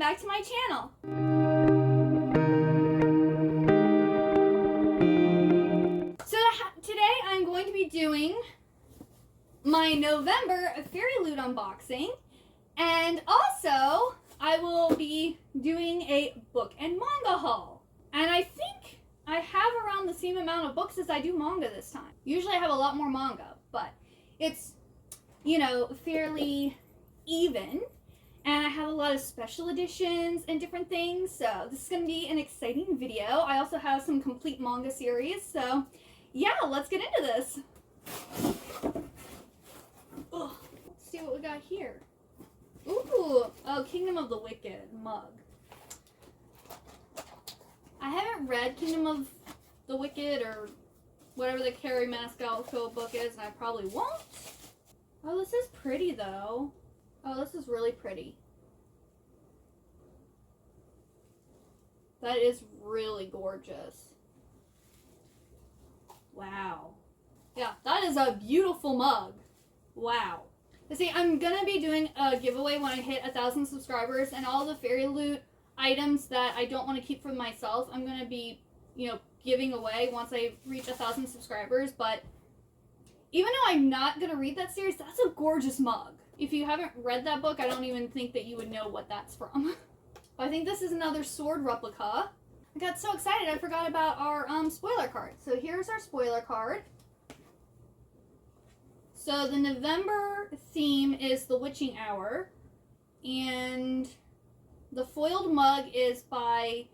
back to my channel. So today I'm going to be doing my November FairyLoot unboxing, and also I will be doing a book and manga haul. And I think I have around the same amount of books as I do manga this time. Usually I have a lot more manga, but it's, you know, fairly even. And I have a lot of special editions and different things, so this is going to be an exciting video. I also have some complete manga series, so yeah, let's get into this. Ugh. Let's see what we got here. Ooh, oh, Kingdom of the Wicked mug. I haven't read Kingdom of the Wicked or whatever the Carrie Maniscalco book is, and I probably won't. Oh, this is pretty though. Oh, this is really pretty. That is really gorgeous. Wow. Yeah, that is a beautiful mug. Wow. You see, I'm gonna be doing a giveaway when I hit 1,000 subscribers, and all the FairyLoot items that I don't want to keep for myself, I'm gonna be, you know, giving away once I reach 1,000 subscribers. But even though I'm not gonna read that series, that's a gorgeous mug. If you haven't read that book, I don't even think that you would know what that's from. I think this is another sword replica. I got so excited I forgot about our spoiler card. So here's our spoiler card. So the November theme is the witching hour, and the foiled mug is by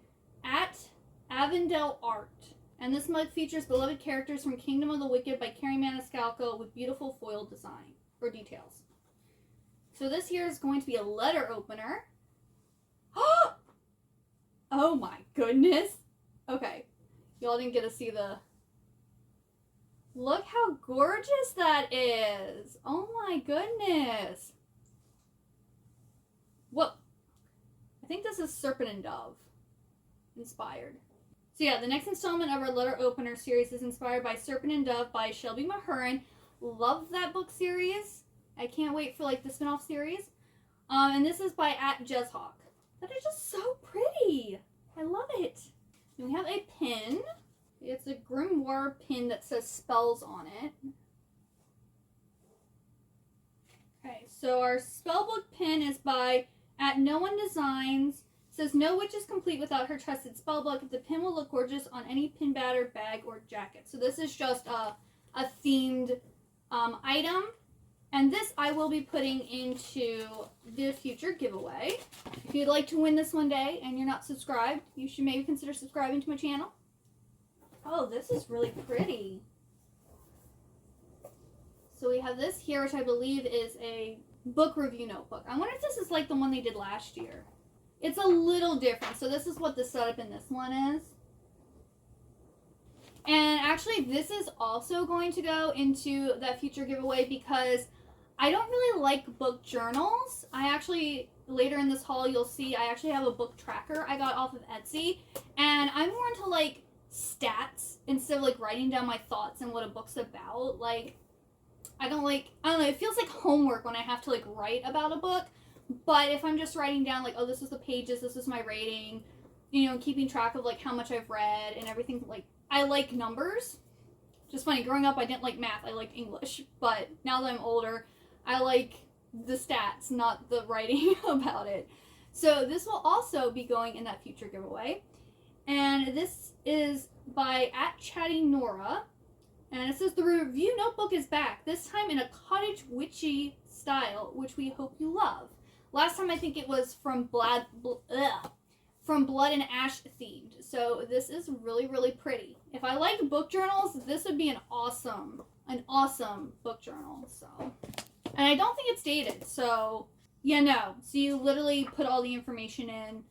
@Avondale Art. And this mug features beloved characters from Kingdom of the Wicked by Carrie Maniscalco with beautiful foiled design or details. So this here is going to be a letter opener. Oh my goodness. Okay. Y'all didn't get to see the... Look how gorgeous that is. Oh my goodness. Whoa. I think this is Serpent and Dove inspired. So yeah, the next installment of our letter opener series is inspired by Serpent and Dove by Shelby Mahurin. Love that book series. I can't wait for like the spin-off series. And this is by @JezHawk. That is just so pretty. I love it. And we have a pin. It's a grimoire pin that says spells on it. Okay, so our spellbook pin is by @NoOneDesigns. It says, no witch is complete without her trusted spellbook. The pin will look gorgeous on any pin batter, bag, or jacket. So this is just a themed item. And this I will be putting into the future giveaway. If you'd like to win this one day and you're not subscribed, you should maybe consider subscribing to my channel. Oh, this is really pretty. So we have this here, which I believe is a book review notebook. I wonder if this is like the one they did last year. It's a little different. So this is what the setup in this one is. And actually, this is also going to go into that future giveaway because I don't really like book journals. I actually, later in this haul, you'll see I actually have a book tracker I got off of Etsy. And I'm more into like stats instead of like writing down my thoughts and what a book's about. Like, I don't know, it feels like homework when I have to like write about a book. But if I'm just writing down like, oh, this is the pages, this is my rating, you know, keeping track of like how much I've read and everything, like, I like numbers. Just funny, growing up I didn't like math, I liked English. But now that I'm older, I like the stats, not the writing about it. So this will also be going in that future giveaway. And this is by @ChattyNora. And it says, the review notebook is back, this time in a cottage witchy style, which we hope you love. Last time I think it was from Blood and Ash themed. So this is really, really pretty. If I liked book journals, this would be an awesome book journal. So, and I don't think it's dated. So, yeah, no. So you literally put all the information in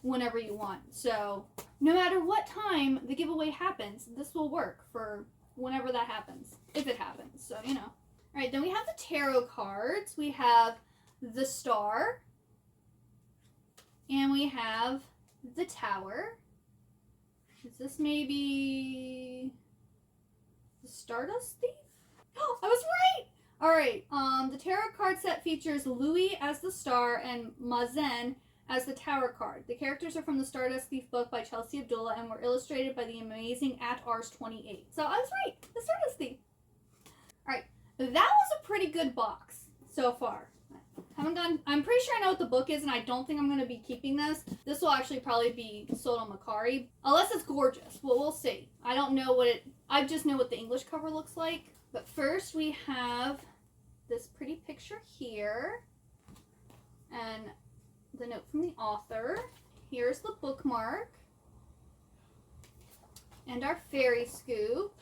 whenever you want. So no matter what time the giveaway happens, this will work for whenever that happens, if it happens. So, you know. All right, then we have the tarot cards. We have the Star, and we have the Tower. Is this maybe the Stardust Thief? Oh, I was right! Alright, the tarot card set features Louis as the Star and Mazen as the Tower card. The characters are from the Stardust Thief book by Chelsea Abdullah and were illustrated by the amazing @Ars28. So I was right, the Stardust Thief. Alright, that was a pretty good box so far. I'm pretty sure I know what the book is, and I don't think I'm going to be keeping this. This will actually probably be sold on Macari, unless it's gorgeous. Well, we'll see. I don't know I just know what the English cover looks like. But first we have this pretty picture here, and the note from the author. Here's the bookmark, and our fairy scoop.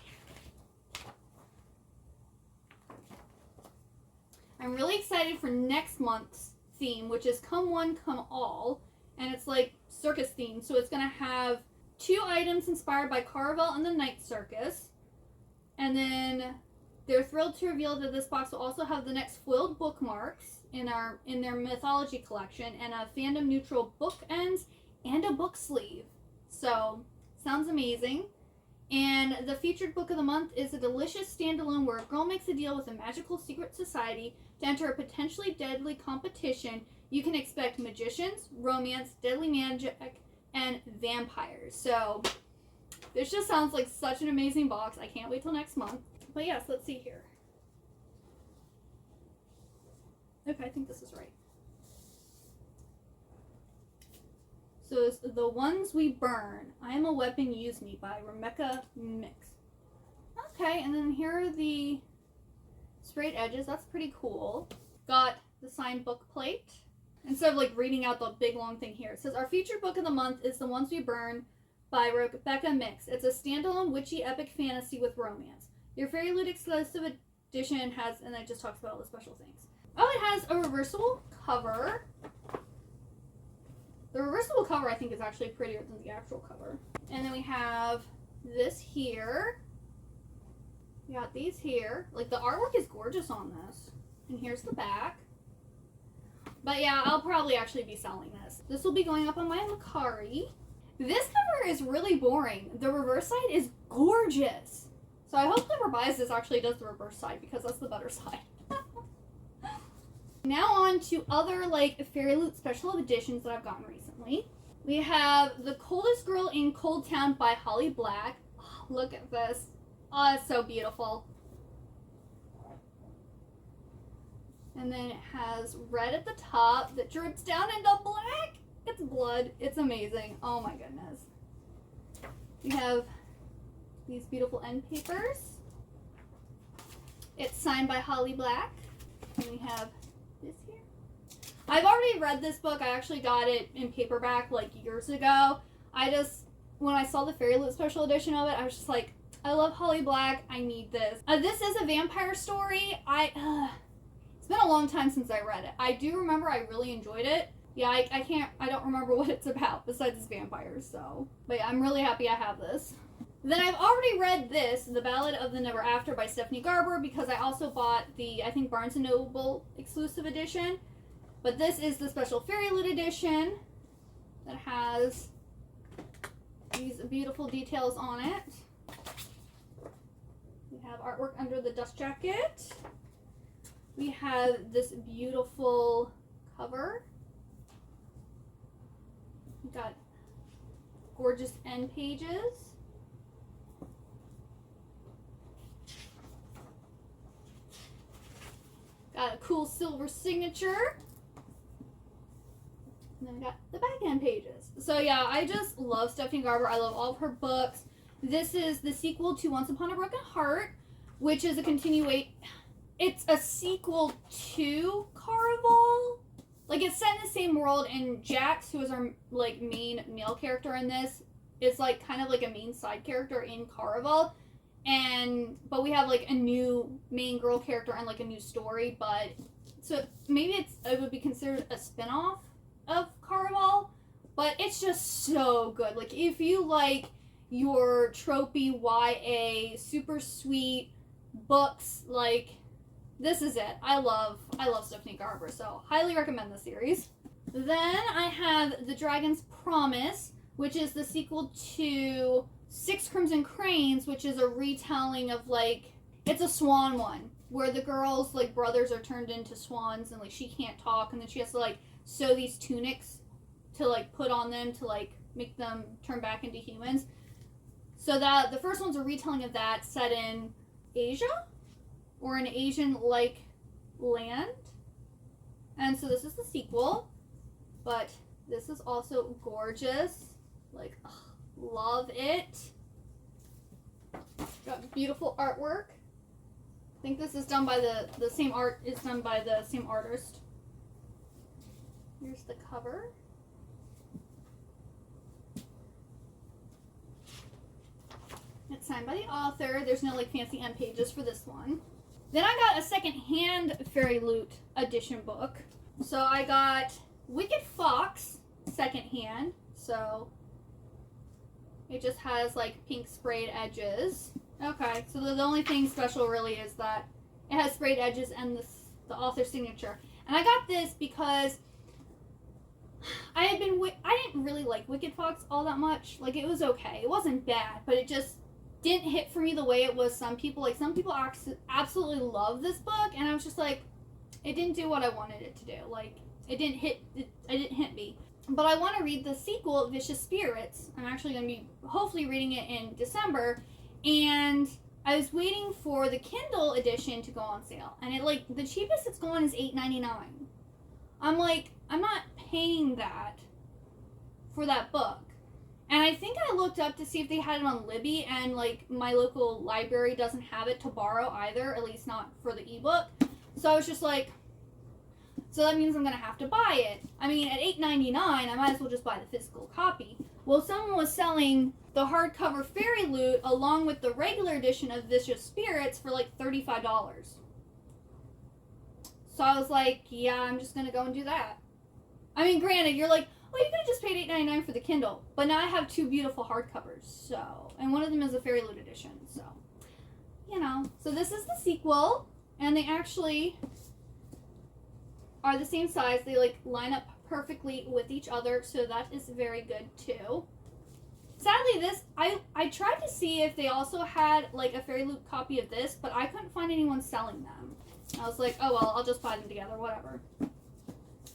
I'm really excited for next month's theme, which is Come One, Come All, and it's like circus themed, so it's going to have 2 items inspired by Caravel and the Night Circus, and then they're thrilled to reveal that this box will also have the next foiled bookmarks in their mythology collection, and a fandom neutral bookends and a book sleeve. So, sounds amazing. And the featured book of the month is a delicious standalone where a girl makes a deal with a magical secret society to enter a potentially deadly competition. You can expect magicians, romance, deadly magic, and vampires. So, this just sounds like such an amazing box. I can't wait till next month. But yes, let's see here. Okay, I think this is right. So it's The Ones We Burn. I Am a Weapon, Use Me by Rebecca Mix. Okay, and then here are the sprayed edges. That's pretty cool. Got the signed book plate. Instead of like reading out the big long thing here, it says our featured book of the month is The Ones We Burn by Rebecca Mix. It's a standalone witchy epic fantasy with romance. Your FairyLoot exclusive edition has, and it just talks about all the special things. Oh, it has a reversible cover. The reversible cover, I think, is actually prettier than the actual cover. And then we have this here. We got these here. Like, the artwork is gorgeous on this. And here's the back. But yeah, I'll probably actually be selling this. This will be going up on my Macari. This cover is really boring. The reverse side is gorgeous. So I hope whoever buys this actually does the reverse side, because that's the better side. Now on to other like FairyLoot special editions that I've gotten recently. We have The Coldest Girl in Cold Town by Holly Black. Oh, look at this. Oh, it's so beautiful. And then it has red at the top that drips down into black. It's blood. It's amazing. Oh my goodness. We have these beautiful end papers. It's signed by Holly Black. And we have this here. I've already read this book. I actually got it in paperback like years ago. When I saw the FairyLoot special edition of it, I was just like, I love Holly Black. I need this. This is a vampire story. It's been a long time since I read it. I do remember I really enjoyed it. Yeah, I don't remember what it's about besides it's vampires, so. But yeah, I'm really happy I have this. Then I've already read this, The Ballad of the Never After by Stephanie Garber, because I also bought the, I think, Barnes & Noble exclusive edition. But this is the special FairyLoot edition that has these beautiful details on it. We have artwork under the dust jacket. We have this beautiful cover. We've got gorgeous end pages. Got a cool silver signature. And then we got the back end pages. So yeah, I just love Stephanie Garber. I love all of her books. This is the sequel to Once Upon a Broken Heart, which is a continuation. It's a sequel to Caraval. Like, it's set in the same world, and Jax, who is our like main male character in this, is like kind of like a main side character in Caraval. But we have like a new main girl character and like a new story, but so maybe it would be considered a spin-off of Caraval, but it's just so good. Like, if you like your tropey YA super sweet books, like, this is it. I love Stephanie Garber, so highly recommend the series. Then I have The Dragon's Promise, which is the sequel to Six Crimson Cranes, which is a retelling of, like, it's a swan one, where the girls, like, brothers are turned into swans, and, like, she can't talk, and then she has to, like, sew these tunics to like put on them to like make them turn back into humans. So that the first one's a retelling of that set in Asia or an Asian-like land. And so this is the sequel, but this is also gorgeous. Like, ugh, love it. Got beautiful artwork. I think this is done by the same art is done by the same artist. Here's the cover. It's signed by the author. There's no like fancy end pages for this one. Then I got a second-hand FairyLoot edition book. So I got Wicked Fox second-hand. So it just has like pink sprayed edges. Okay, so the only thing special really is that it has sprayed edges and the author's signature. And I got this because I didn't really like Wicked Fox all that much. Like, it was okay. It wasn't bad, but it just didn't hit for me the way it was some people. Like, some people absolutely love this book, and I was just like, it didn't do what I wanted it to do. Like, it didn't hit me. But I want to read the sequel, Vicious Spirits. I'm actually going to be hopefully reading it in December. And I was waiting for the Kindle edition to go on sale. And it like the cheapest it's going is $8.99. I'm like, I'm not paying that for that book. And I think I looked up to see if they had it on Libby, and like my local library doesn't have it to borrow either, at least not for the ebook. So I was just like, so that means I'm going to have to buy it. I mean, at $8.99, I might as well just buy the physical copy. Well, someone was selling the hardcover FairyLoot along with the regular edition of Vicious Spirits for like $35. So I was like, yeah, I'm just going to go and do that. I mean, granted, you're like, well, you could have just paid $8.99 for the Kindle. But now I have two beautiful hardcovers. So, and one of them is a FairyLoot edition. So, you know. So this is the sequel. And they actually are the same size. They like line up perfectly with each other, so that is very good too. Sadly, this I tried to see if they also had like a FairyLoot copy of this, but I couldn't find anyone selling them. I was like, oh well, I'll just buy them together, whatever.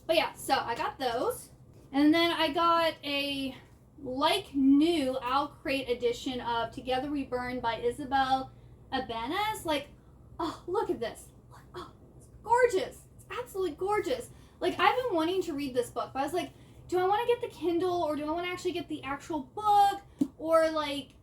But yeah, so I got those, and then I got a like new Owl Crate edition of Together We Burn by Isabel Ibanez. Like, oh, look at this! Oh, it's gorgeous. Absolutely gorgeous. Like, I've been wanting to read this book, but I was like, do I want to get the Kindle, or do I want to actually get the actual book, or like,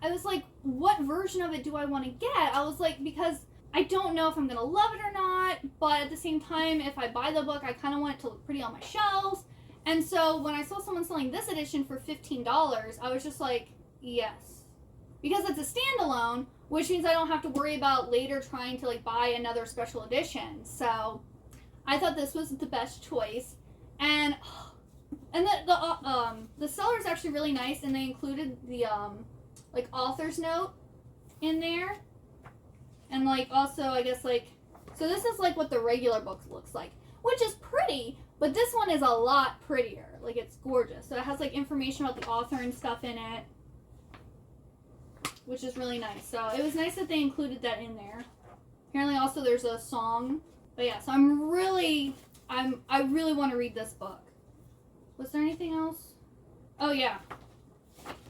I was like, what version of it do I want to get? I was like, because I don't know if I'm gonna love it or not, but at the same time, if I buy the book, I kind of want it to look pretty on my shelves. And so when I saw someone selling this edition for $15, I was just like, yes, because it's a standalone, which means I don't have to worry about later trying to like buy another special edition. So I thought this was the best choice, and the seller is actually really nice, and they included the like author's note in there, and like also I guess like, so this is like what the regular book looks like, which is pretty, but this one is a lot prettier. Like, it's gorgeous. So it has like information about the author and stuff in it, which is really nice. So it was nice that they included that in there. Apparently also there's a song. But yeah, so I really want to read this book. Was there anything else? Oh yeah.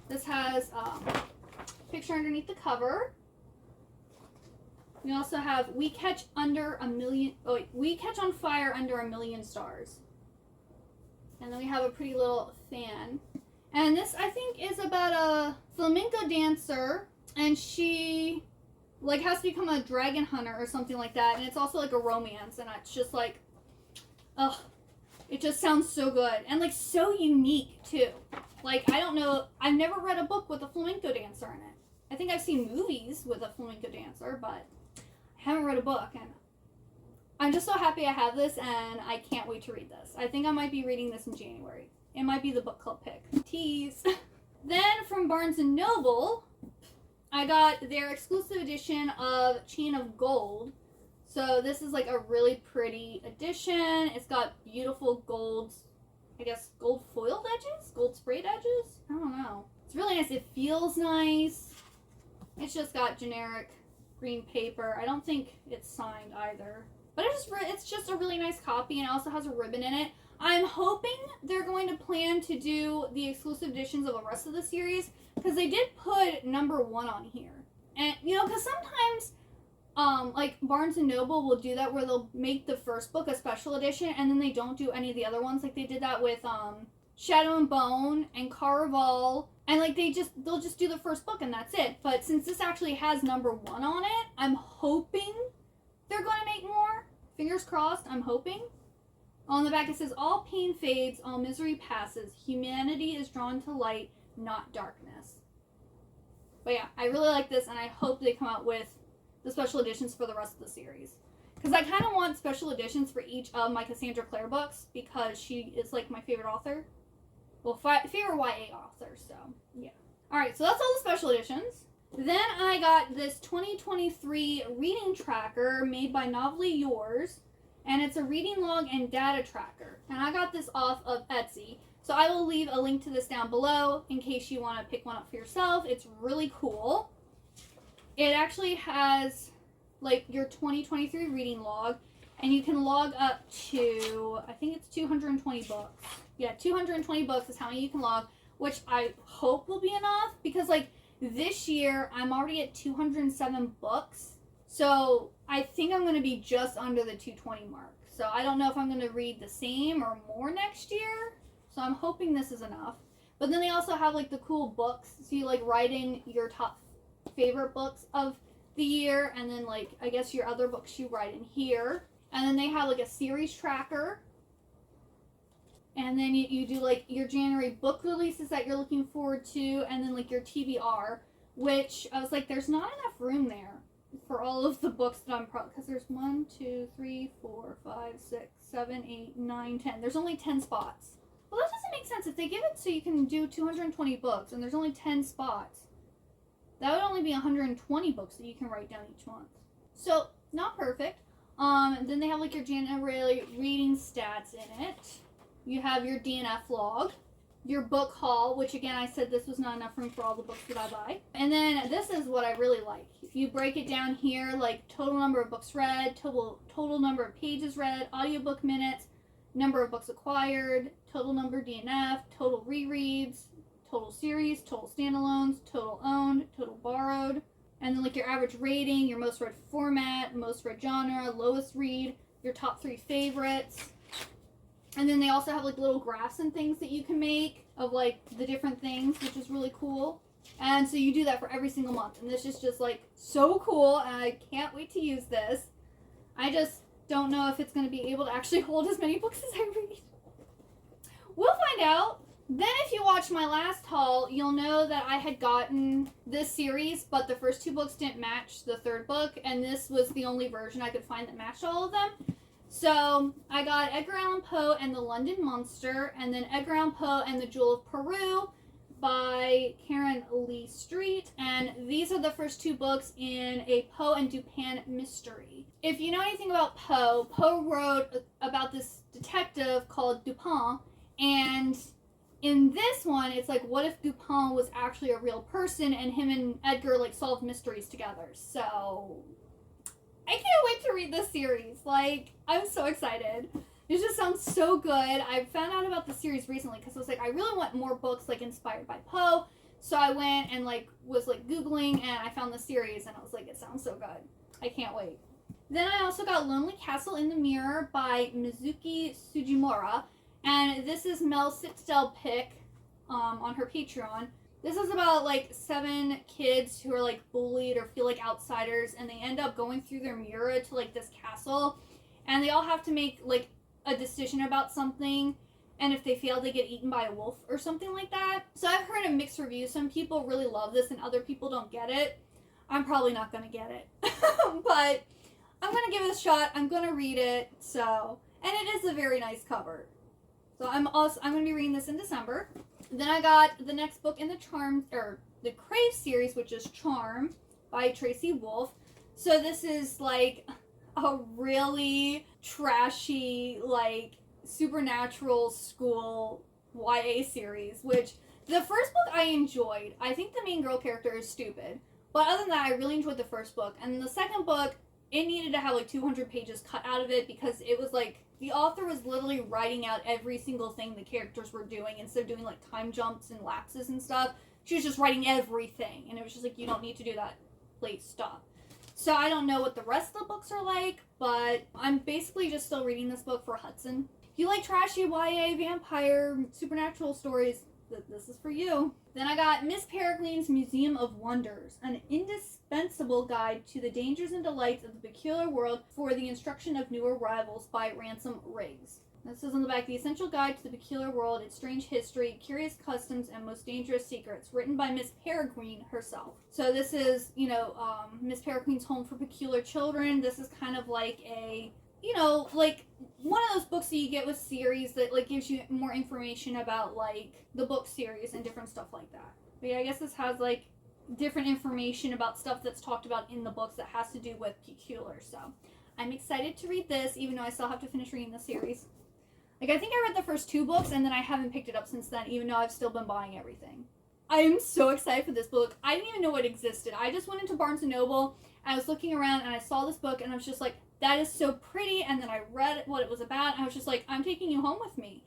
This has a picture underneath the cover. We also have We Catch on Fire Under a Million Stars. And then we have a pretty little fan. And this, I think, is about a flamenco dancer, and she like has to become a dragon hunter or something like that, and it's also like a romance, and it's just like, ugh, it just sounds so good, and like so unique too. Like, I don't know, I've never read a book with a flamenco dancer in it. I think I've seen movies with a flamenco dancer, but I haven't read a book, and I'm just so happy I have this, and I can't wait to read this. I think I might be reading this in January. It might be the book club pick. Tease. Then from Barnes & Noble, I got their exclusive edition of Chain of Gold. So this is like a really pretty edition. It's got beautiful gold, I guess, gold foiled edges? Gold sprayed edges? I don't know. It's really nice. It feels nice. It's just got generic green paper. I don't think it's signed either. But it's just a really nice copy, and it also has a ribbon in it. I'm hoping they're going to plan to do the exclusive editions of the rest of the series, because they did put number 1 on here. And, you know, because sometimes, like, Barnes & Noble will do that, where they'll make the first book a special edition, and then they don't do any of the other ones. Like, they did that with, Shadow and Bone and Caraval, and, like, they'll just do the first book, and that's it. But since this actually has number 1 on it, I'm hoping they're going to make more. Fingers crossed, I'm hoping. On the back it says, all pain fades, all misery passes. Humanity is drawn to light, not darkness. But yeah, I really like this, and I hope they come out with the special editions for the rest of the series. Because I kind of want special editions for each of my Cassandra Clare books, because she is, like, my favorite author. Well, favorite YA author, so yeah. Alright, so that's all the special editions. Then I got this 2023 reading tracker made by Novelly Yours. And it's a reading log and data tracker. And I got this off of Etsy. So I will leave a link to this down below in case you want to pick one up for yourself. It's really cool. It actually has, like, your 2023 reading log. And you can log up to, I think it's 220 books. Yeah, 220 books is how many you can log, which I hope will be enough. Because, like, this year I'm already at 207 books. So I think I'm going to be just under the 220 mark. So I don't know if I'm going to read the same or more next year. So I'm hoping this is enough. But then they also have, like, the cool books. So you, like, write in your top favorite books of the year. And then, like, I guess your other books you write in here. And then they have, like, a series tracker. And then you do, like, your January book releases that you're looking forward to. And then, like, your TBR. Which I was like, there's not enough room there for all of the books that I'm because there's 1, 2, 3, 4, 5, 6, 7, 8, 9, 10. There's only 10 spots. Well, that doesn't make sense. If they give it so you can do 220 books and there's only 10 spots, that would only be 120 books that you can write down each month. So, not perfect. Then they have, like, your January reading stats in it. You have your DNF log. Your book haul, which again I said this was not enough room for all the books that I buy. And then this is what I really like. If you break it down here, like total number of books read, total number of pages read, audiobook minutes, number of books acquired, total number DNF, total rereads, total series, total standalones, total owned, total borrowed, and then, like, your average rating, your most read format, most read genre, lowest read, your top 3 favorites. And then they also have, like, little graphs and things that you can make of, like, the different things, which is really cool. And so you do that for every single month. And this is just, like, so cool. And I can't wait to use this. I just don't know if it's going to be able to actually hold as many books as I read. We'll find out. Then if you watch my last haul, you'll know that I had gotten this series, but the first 2 books didn't match the 3rd book. And this was the only version I could find that matched all of them. So I got Edgar Allan Poe and the London Monster, and then Edgar Allan Poe and the Jewel of Peru by Karen Lee Street. And these are the first 2 books in a Poe and Dupin mystery. If you know anything about Poe, Poe wrote about this detective called Dupin, and in this one, it's like, what if Dupin was actually a real person and him and Edgar, like, solved mysteries together? So I can't wait to read this series. Like, I'm so excited. It just sounds so good. I found out about the series recently because I was like, I really want more books, like, inspired by Poe. So I went and, like, was, like, Googling, and I found the series, and I was like, it sounds so good. I can't wait. Then I also got Lonely Castle in the Mirror by Mizuki Sugimura. And this is Mel's Citadel pick on her Patreon. This is about, like, 7 kids who are, like, bullied or feel like outsiders, and they end up going through their mirror to, like, this castle, and they all have to make, like, a decision about something, and if they fail, they get eaten by a wolf or something like that. So I've heard a mixed review. Some people really love this, and other people don't get it. I'm probably not going to get it, but I'm going to give it a shot. I'm going to read it, so, and it is a very nice cover. So I'm going to be reading this in December. Then I got the next book in the the Crave series, which is Charm by Tracy Wolff. So this is, like, a really trashy, like, supernatural school YA series, which the first book I enjoyed. I think the main girl character is stupid. But other than that, I really enjoyed the first book. And the second book, it needed to have, like, 200 pages cut out of it because it was, like, the author was literally writing out every single thing the characters were doing instead of doing like time jumps and lapses and stuff. She was just writing everything, and it was just like, you don't need to do that. Please stop. So I don't know what the rest of the books are like, but I'm basically just still reading this book for Hudson. If you like trashy YA, vampire, supernatural stories, this is for you. Then I got Miss Peregrine's Museum of Wonders, an indispensable guide to the dangers and delights of the peculiar world for the instruction of new arrivals by Ransom Riggs. This is on the back, the essential guide to the peculiar world, its strange history, curious customs, and most dangerous secrets, written by Miss Peregrine herself. So this is, Miss Peregrine's Home for Peculiar Children. This is kind of like a, like one of those books that you get with series that like gives you more information about like the book series and different stuff like that. But yeah, I guess this has like different information about stuff that's talked about in the books that has to do with peculiar. So I'm excited to read this, even though I still have to finish reading the series. Like, I think I read the first 2 books, and then I haven't picked it up since then, even though I've still been buying everything. I am so excited for this book. I didn't even know it existed. I just went into Barnes & Noble, and I was looking around, and I saw this book, and I was just like, that is so pretty, and then I read what it was about, and I was just like, I'm taking you home with me.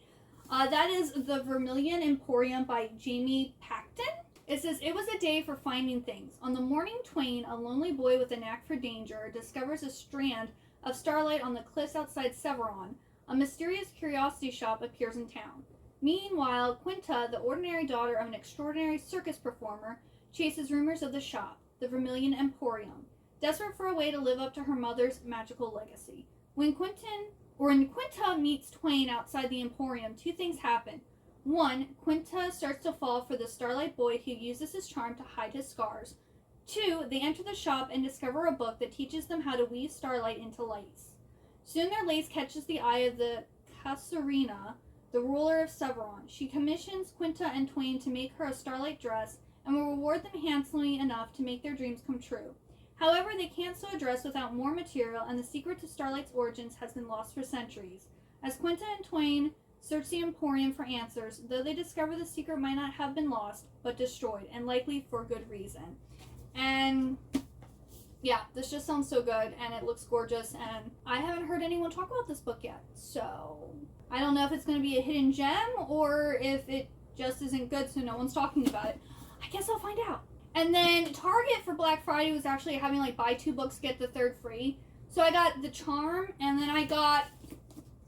That is The Vermilion Emporium by Jamie Pacton. It says, it was a day for finding things. On the morning Twain, a lonely boy with a knack for danger, discovers a strand of starlight on the cliffs outside Severon. A mysterious curiosity shop appears in town. Meanwhile, Quinta, the ordinary daughter of an extraordinary circus performer, chases rumors of the shop, the Vermilion Emporium, desperate for a way to live up to her mother's magical legacy. When Quinta meets Twain outside the Emporium, 2 things happen. 1, Quinta starts to fall for the Starlight Boy who uses his charm to hide his scars. 2, they enter the shop and discover a book that teaches them how to weave starlight into lights. Soon their lace catches the eye of the Casuarina, the ruler of Severon. She commissions Quinta and Twain to make her a starlight dress and will reward them handsomely enough to make their dreams come true. However, they can't sew a dress without more material, and the secret to Starlight's origins has been lost for centuries. As Quinta and Twain search the Emporium for answers, though they discover the secret might not have been lost, but destroyed, and likely for good reason. And yeah, this just sounds so good, and it looks gorgeous, and I haven't heard anyone talk about this book yet, so I don't know if it's going to be a hidden gem, or if it just isn't good so no one's talking about it. I guess I'll find out. And then Target for Black Friday was actually having like buy 2 books, get the 3rd free. So I got The Charm, and then I got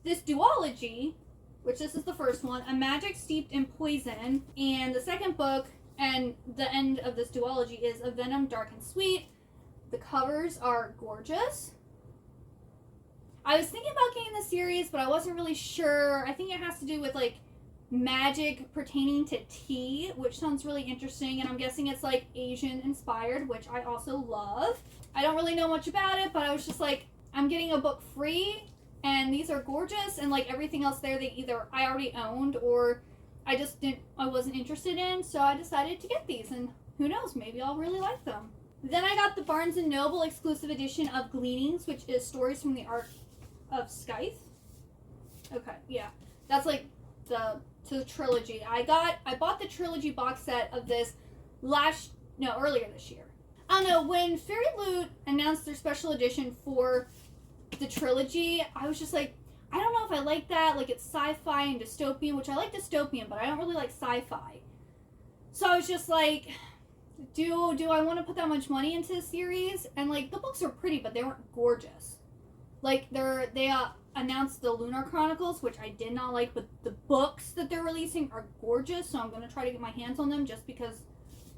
this duology, which this is the first one, A Magic Steeped in Poison, and the second book, and the end of this duology is A Venom Dark and Sweet. The covers are gorgeous. I was thinking about getting the series, but I wasn't really sure. I think it has to do with like magic pertaining to tea, which sounds really interesting, and I'm guessing it's like Asian inspired, which I also love. I don't really know much about it, but I was just like, I'm getting a book free, and these are gorgeous, and like everything else there, they either I already owned or I wasn't interested in, so I decided to get these, and who knows, maybe I'll really like them. Then I got the Barnes & Noble exclusive edition of Gleanings, which is stories from the Art of Scythe. Okay, yeah. That's like the trilogy. I bought the trilogy box set of this earlier this year. I don't know, when FairyLoot announced their special edition for the trilogy, I was just like, I don't know if I like that. Like, it's sci-fi and dystopian, which I like dystopian, but I don't really like sci-fi. So I was just like, do I want to put that much money into the series? And like, the books are pretty, but they weren't gorgeous. Like, they announced the Lunar Chronicles, which I did not like, but the books that they're releasing are gorgeous, so I'm going to try to get my hands on them just because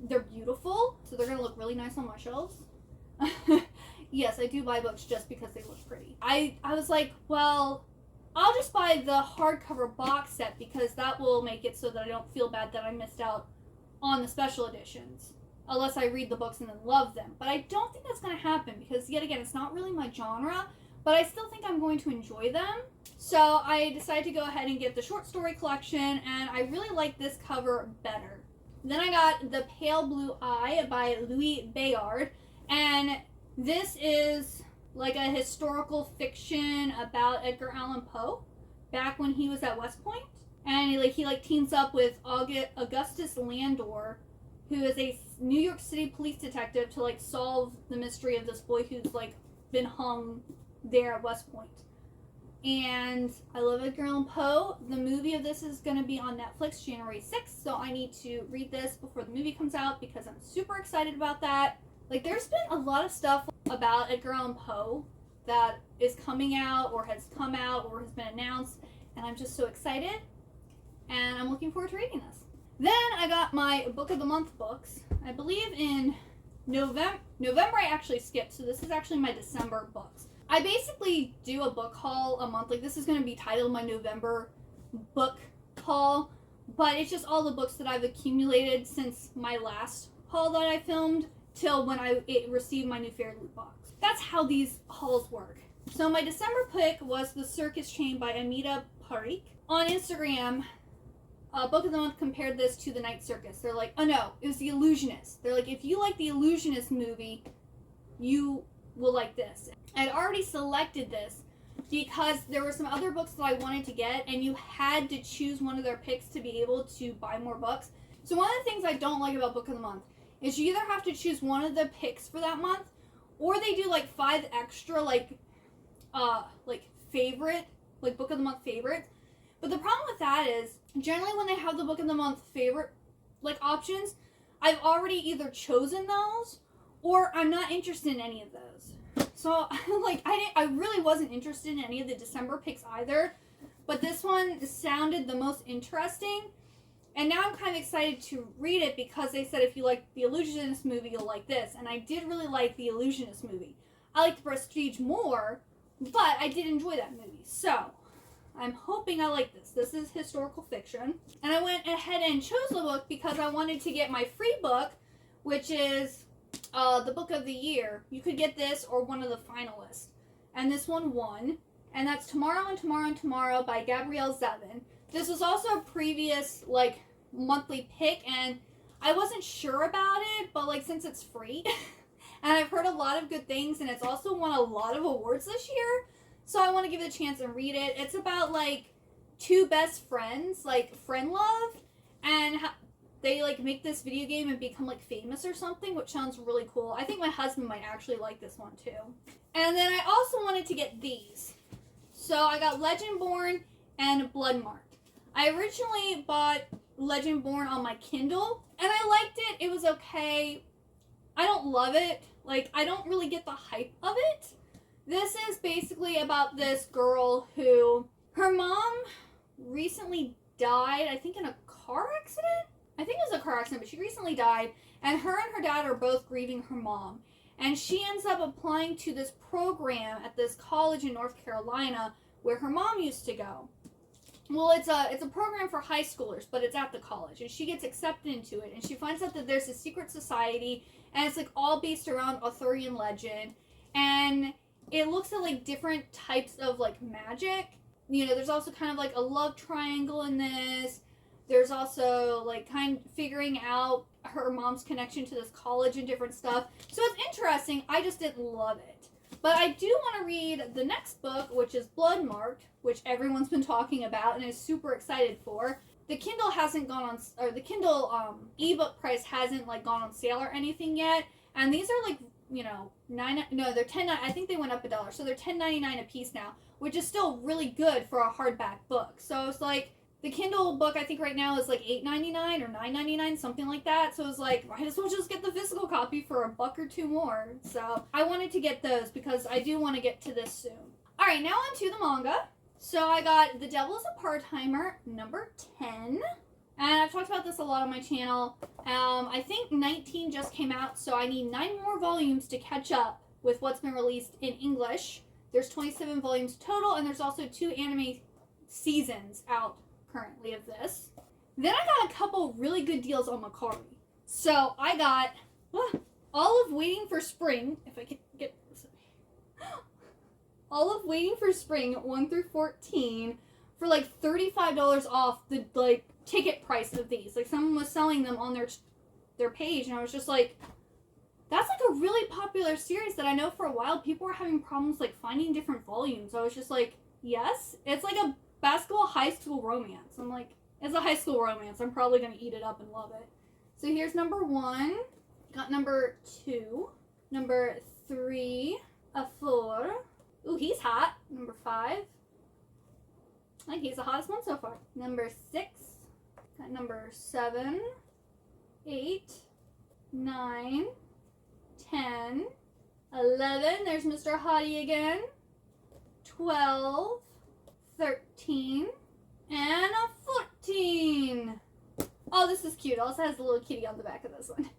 they're beautiful. So they're going to look really nice on my shelves. Yes, I do buy books just because they look pretty. I was like, well, I'll just buy the hardcover box set because that will make it so that I don't feel bad that I missed out on the special editions. Unless I read the books and then love them. But I don't think that's going to happen because, yet again, it's not really my genre. But I still think I'm going to enjoy them. So I decided to go ahead and get the short story collection. And I really like this cover better. Then I got The Pale Blue Eye by Louis Bayard. And this is like a historical fiction about Edgar Allan Poe. Back when he was at West Point. And he teams up with Augustus Landor, who is a New York City police detective, to solve the mystery of this boy who's been hung there at West Point. And I love Edgar Allan Poe. The movie of this is going to be on Netflix January 6th, so I need to read this before the movie comes out because I'm super excited about that. Like, there's been a lot of stuff about Edgar Allan Poe that is coming out or has come out or has been announced, and I'm just so excited, and I'm looking forward to reading this. Then I got my Book of the Month books. I believe in November I actually skipped, so this is actually my December books. I basically do a book haul a month. Like, this is going to be titled my November book haul, but it's just all the books that I've accumulated since my last haul that I filmed till when I received my new FairyLoot box. That's how these hauls work. So my December pick was The Circus Chain by Amita Parikh. On Instagram, Book of the Month compared this to The Night Circus. They're like, oh no, it was The Illusionist. They're like, if you like The Illusionist movie, you will like this. I'd already selected this because there were some other books that I wanted to get, and you had to choose one of their picks to be able to buy more books. So one of the things I don't like about Book of the Month is you either have to choose one of the picks for that month, or they do like 5 extra like favorite, like Book of the Month favorites. But the problem with that is generally when they have the Book of the Month favorite like options, I've already either chosen those or I'm not interested in any of those. So like I really wasn't interested in any of the December picks either, but this one sounded the most interesting. And now I'm kind of excited to read it because they said if you like the Illusionist movie, you'll like this. And I did really like the Illusionist movie. I like the Prestige more, but I did enjoy that movie. So I'm hoping I like this. This is historical fiction. And I went ahead and chose the book because I wanted to get my free book, which is the book of the year. You could get this or one of the finalists. And this one won. And that's Tomorrow and Tomorrow and Tomorrow by Gabrielle Zevin. This was also a previous like monthly pick, and I wasn't sure about it, but like since it's free and I've heard a lot of good things, and it's also won a lot of awards this year, so I want to give it a chance and read it. It's about like 2 best friends, like friend love, and they like make this video game and become like famous or something, which sounds really cool. I think my husband might actually like this one too. And then I also wanted to get these. So I got Legendborn and Bloodmarked. I originally bought Legendborn on my Kindle, and I liked it. It was okay. I don't love it. Like, I don't really get the hype of it. This is basically about this girl who, her mom recently died, I think in a car accident? I think it was a car accident, but she recently died, and her dad are both grieving her mom. And she ends up applying to this program at this college in North Carolina where her mom used to go. Well, it's a program for high schoolers, but it's at the college, and she gets accepted into it, and she finds out that there's a secret society, and it's like all based around Arthurian legend, and it looks at like different types of like magic. You know, there's also kind of like a love triangle in this. There's also like kind of figuring out her mom's connection to this college and different stuff. So it's interesting. I just didn't love it. But I do want to read the next book, which is Bloodmarked, which everyone's been talking about and is super excited for. The Kindle hasn't gone on, or the Kindle ebook price hasn't like gone on sale or anything yet. And these are like, you know, they're $10. I think they went up $1, so they're $10.99 a piece now, which is still really good for a hardback book. So it's like the Kindle book I think right now is like $8.99 or $9.99, something like that. So it's like, might as well just get the physical copy for $1 or $2 more. So I wanted to get those because I do want to get to this soon. All right, now on to the manga. So I got The Devil is a Part-Timer, number 10. And I've talked about this a lot on my channel. I think 19 just came out, so I need 9 more volumes to catch up with what's been released in English. There's 27 volumes total, and there's also 2 anime seasons out currently of this. Then I got a couple really good deals on Macari. So I got Olive Waiting for Spring, if I can get this. Olive Waiting for Spring 1 through 14 for like $35 off the like ticket price of these. Like someone was selling them on their page, and I was just like, that's like a really popular series that I know for a while people were having problems like finding different volumes. I was just like, yes, it's like a basketball high school romance. I'm like, it's a high school romance. I'm probably going to eat it up and love it. So here's number 1. Got number 2. Number 3. A 4. Ooh, he's hot. Number 5. Like, he's the hottest one so far. Number 6. Got number 7, 8, 9, 10, 11. There's Mr. Hottie again. 12, 13, and a 14. Oh, this is cute. It also has a little kitty on the back of this one.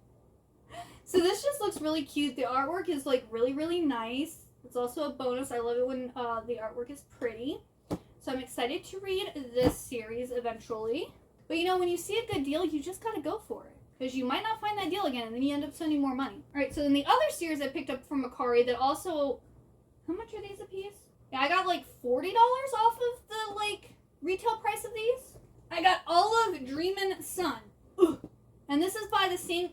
So this just looks really cute. The artwork is like really, really nice. It's also a bonus. I love it when the artwork is pretty. So I'm excited to read this series eventually. But you know, when you see a good deal, you just gotta go for it. Because you might not find that deal again, and then you end up spending more money. Alright, so then the other series I picked up from Macari that also... How much are these a piece? Yeah, I got like $40 off of the, like, retail price of these. I got Olive Dreamin' Sun. Ugh. And this is by the same...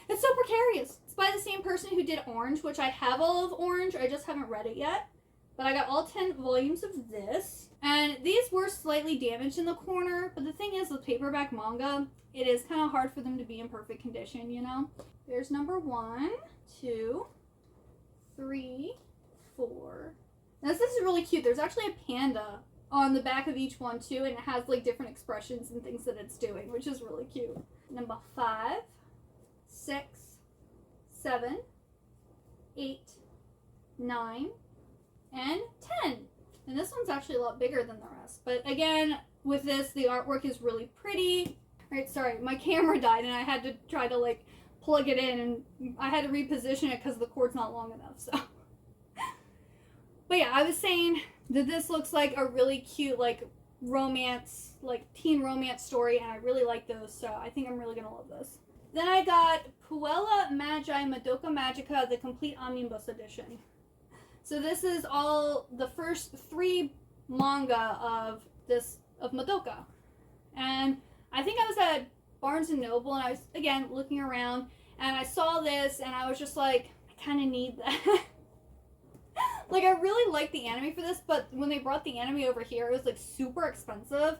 It's so precarious. It's by the same person who did Orange, which I have all of Orange. I just haven't read it yet. But I got all 10 volumes of this. And these were slightly damaged in the corner. But the thing is, with paperback manga, it is kind of hard for them to be in perfect condition, you know? There's number 1, 2, 3, 4. Now, this is really cute. There's actually a panda on the back of each one, too. And it has, like, different expressions and things that it's doing, which is really cute. Number 5, 6, 7, 8, 9, and 10. And this one's actually a lot bigger than the rest. But again, with this, the artwork is really pretty. Alright, sorry, my camera died and I had to try to like plug it in and I had to reposition it because the cord's not long enough, so. But yeah, I was saying that this looks like a really cute like romance, like teen romance story, and I really like those, so I think I'm really gonna love this. Then I got Puella Magi Madoka Magica, the complete omnibus edition. So this is all the first 3 manga of Madoka. And I think I was at Barnes & Noble and I was, again, looking around and I saw this and I was just like, I kind of need that. Like, I really like the anime for this, but when they brought the anime over here, it was like super expensive.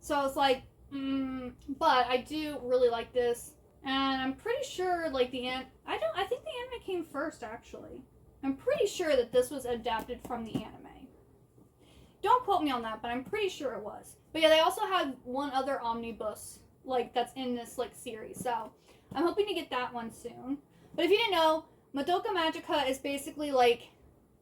So I was like, but I do really like this. And I'm pretty sure, like, I think the anime came first, actually. I'm pretty sure that this was adapted from the anime. Don't quote me on that, but I'm pretty sure it was. But yeah, they also had one other omnibus, like, that's in this, like, series. So, I'm hoping to get that one soon. But if you didn't know, Madoka Magica is basically, like,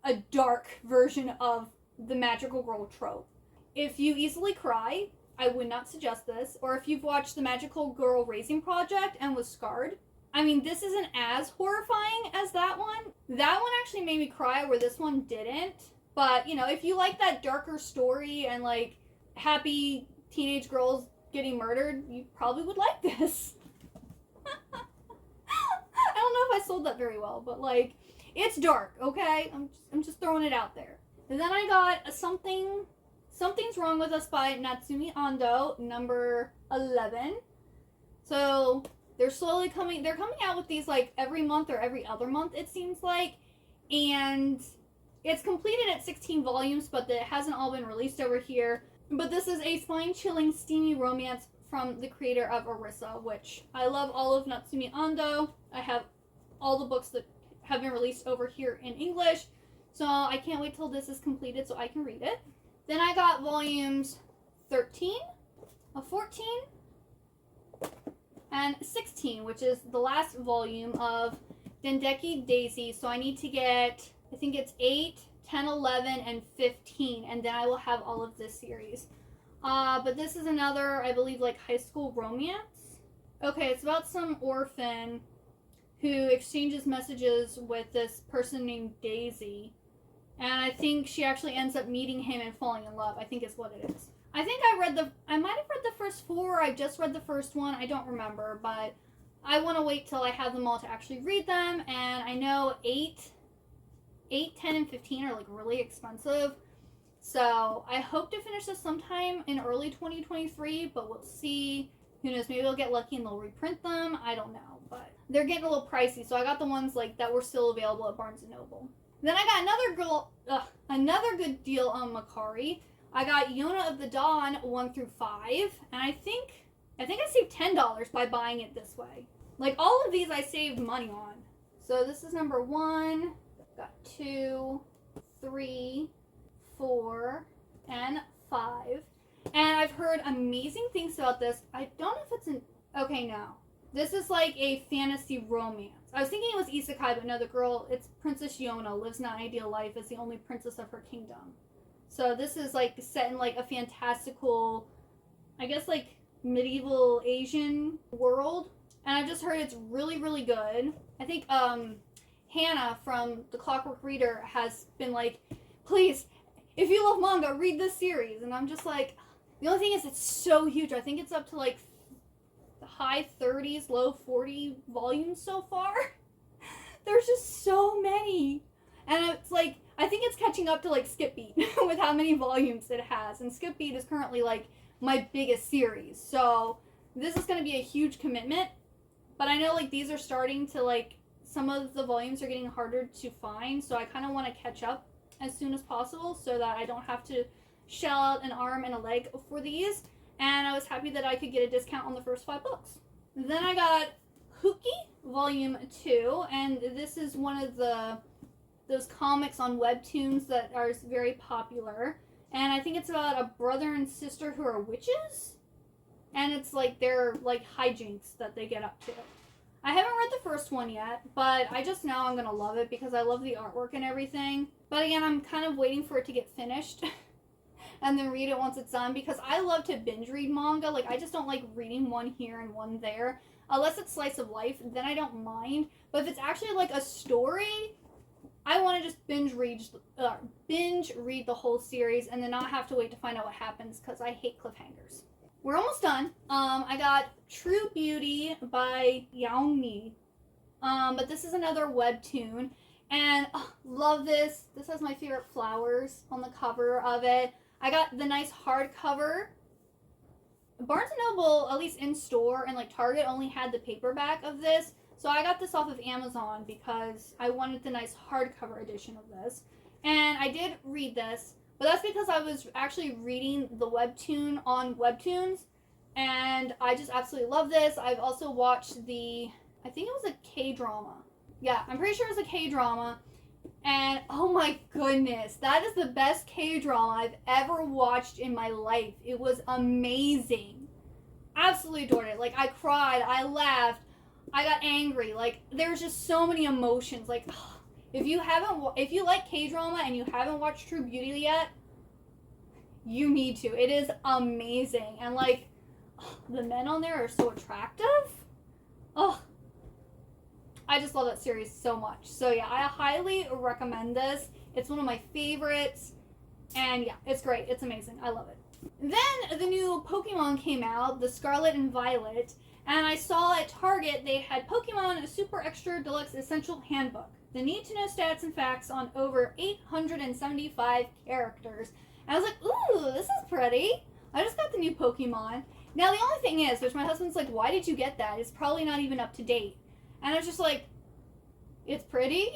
a dark version of the magical girl trope. If you easily cry, I would not suggest this. Or if you've watched the Magical Girl Raising Project and was scarred, I mean, this isn't as horrifying as that one. That one actually made me cry, where this one didn't. But, you know, if you like that darker story and, like, happy teenage girls getting murdered, you probably would like this. I don't know if I sold that very well, but, like, it's dark, okay? I'm just throwing it out there. And then I got Something's Wrong with Us by Natsumi Ando, number 11. So they're coming out with these like every month or every other month, it seems like. And it's completed at 16 volumes, but it hasn't all been released over here. But this is a spine-chilling, steamy romance from the creator of Orisa, which I love all of Natsumi Ando. I have all the books that have been released over here in English. So I can't wait till this is completed so I can read it. Then I got volumes 13, 14, and 16, which is the last volume of Dendeki Daisy. So I need to get, I think it's 8, 10, 11, and 15, and then I will have all of this series. But this is another, I believe, like high school romance. Okay, it's about some orphan who exchanges messages with this person named Daisy. And I think she actually ends up meeting him and falling in love, I think is what it is. I think I might have read the first 4, I just read the first one, I don't remember, but I want to wait till I have them all to actually read them, and I know 8, 10, and 15 are like really expensive, so I hope to finish this sometime in early 2023, but we'll see. Who knows, maybe I'll get lucky and they'll reprint them, I don't know, but they're getting a little pricey, so I got the ones like that were still available at Barnes & Noble. Then I got another good deal on Macari. I got Yona of the Dawn 1 through 5, and I think I saved $10 by buying it this way. Like, all of these I saved money on. So this is number 1, got 2, 3, 4, and 5. And I've heard amazing things about this. I don't know if it's an... Okay, no. This is like a fantasy romance. I was thinking it was isekai, but no, the girl, it's Princess Yona, lives an ideal life as the only princess of her kingdom. So this is like set in like a fantastical, I guess like medieval Asian world. And I've just heard it's really, really good. I think Hannah from The Clockwork Reader has been like, please, if you love manga, read this series. And I'm just like, the only thing is it's so huge. I think it's up to like the high 30s, low 40 volumes so far. There's just so many. And it's like, I think it's catching up to like Skip Beat with how many volumes it has. And Skip Beat is currently like my biggest series. So this is going to be a huge commitment. But I know like these are starting to like, some of the volumes are getting harder to find. So I kind of want to catch up as soon as possible so that I don't have to shell out an arm and a leg for these. And I was happy that I could get a discount on the first 5 books. Then I got Huki Volume 2, and this is one of those comics on webtoons that are very popular. And I think it's about a brother and sister who are witches. And it's like their like hijinks that they get up to. I haven't read the first one yet, but I just know I'm going to love it because I love the artwork and everything. But again, I'm kind of waiting for it to get finished and then read it once it's done because I love to binge read manga. Like, I just don't like reading one here and one there. Unless it's slice of life, then I don't mind. But if it's actually like a story, I want to just binge read the whole series and then not have to wait to find out what happens because I hate cliffhangers. We're almost done. I got True Beauty by Yaomi. But this is another webtoon. And love this. This has my favorite flowers on the cover of it. I got the nice hardcover. Barnes & Noble, at least in store, and like Target only had the paperback of this. So I got this off of Amazon because I wanted the nice hardcover edition of this. And I did read this. But that's because I was actually reading the webtoon on Webtoons, and I just absolutely love this. I've also watched I think it was a K-drama. Yeah, I'm pretty sure it was a K-drama, and oh my goodness, that is the best K-drama I've ever watched in my life. It was amazing. Absolutely adored it. Like, I cried, I laughed, I got angry. Like, there's just so many emotions. Like, if you like K-drama and you haven't watched True Beauty yet, you need to. It is amazing. And like, the men on there are so attractive. Oh, I just love that series so much. So yeah, I highly recommend this. It's one of my favorites. And yeah, it's great. It's amazing. I love it. Then the new Pokemon came out, the Scarlet and Violet. And I saw at Target they had Pokemon Super Extra Deluxe Essential Handbook. The need-to-know stats and facts on over 875 characters. And I was like, ooh, this is pretty. I just got the new Pokemon. Now, the only thing is, which my husband's like, why did you get that? It's probably not even up to date. And I was just like, it's pretty.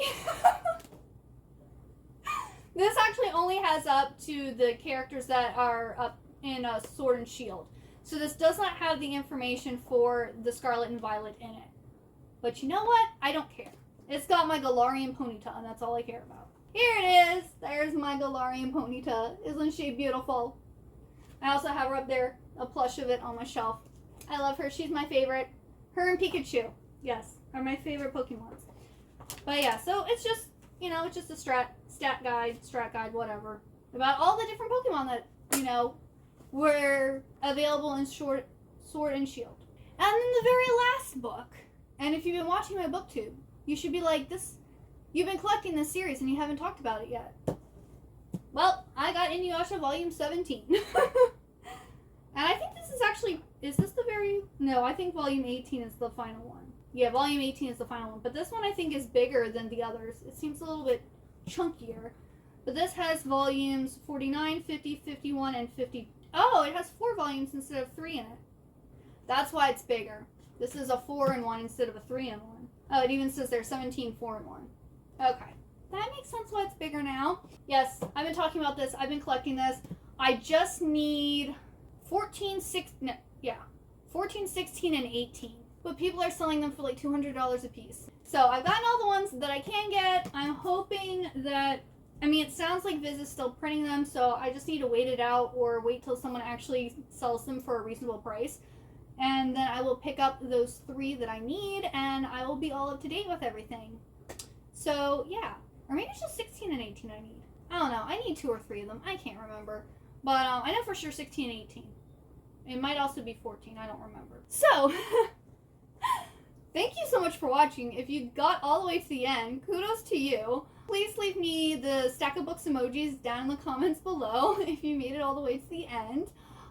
This actually only has up to the characters that are up in Sword and Shield. So this does not have the information for the Scarlet and Violet in it. But you know what? I don't care. It's got my Galarian Ponyta, and that's all I care about. Here it is. There's my Galarian Ponyta. Isn't she beautiful? I also have her up there, a plush of it on my shelf. I love her. She's my favorite. Her and Pikachu, yes, are my favorite Pokemons. But yeah, so it's just, you know, it's just a strat guide, whatever, about all the different Pokemon that, you know, were available in Sword and Shield. And then the very last book, and if you've been watching my booktube, you should be like, you've been collecting this series and you haven't talked about it yet. Well, I got Inuyasha Volume 17. And I think this is actually, no, I think Volume 18 is the final one. Yeah, Volume 18 is the final one. But this one I think is bigger than the others. It seems a little bit chunkier. But this has volumes 49, 50, 51, and 50. Oh, it has 4 volumes instead of 3 in it. That's why it's bigger. This is a 4-in-1 instead of a 3-in-1. Oh, it even says there's 17 4-in-1. Okay. That makes sense why it's bigger now. Yes, I've been talking about this. I've been collecting this. I just need 14, 16, and 18. But people are selling them for like $200 a piece. So I've gotten all the ones that I can get. I'm hoping that I mean, it sounds like Viz is still printing them, so I just need to wait it out or wait till someone actually sells them for a reasonable price. And then I will pick up those 3 that I need, and I will be all up to date with everything. So, yeah. Or maybe it's just 16 and 18 I need. I don't know. I need 2 or 3 of them. I can't remember. But I know for sure 16 and 18. It might also be 14. I don't remember. So, thank you so much for watching. If you got all the way to the end, kudos to you. Please leave me the stack of books emojis down in the comments below if you made it all the way to the end.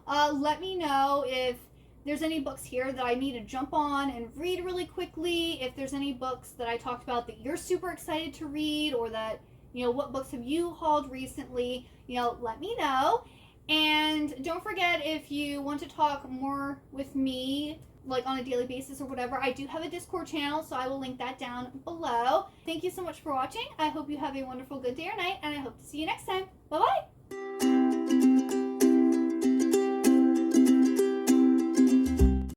Let me know if there's any books here that I need to jump on and read really quickly. If there's any books that I talked about that you're super excited to read, or that, you know, what books have you hauled recently, you know, let me know. And don't forget, if you want to talk more with me, like on a daily basis or whatever, I do have a Discord channel, so I will link that down below. Thank you so much for watching. I hope you have a wonderful good day or night, and I hope to see you next time. Bye-bye!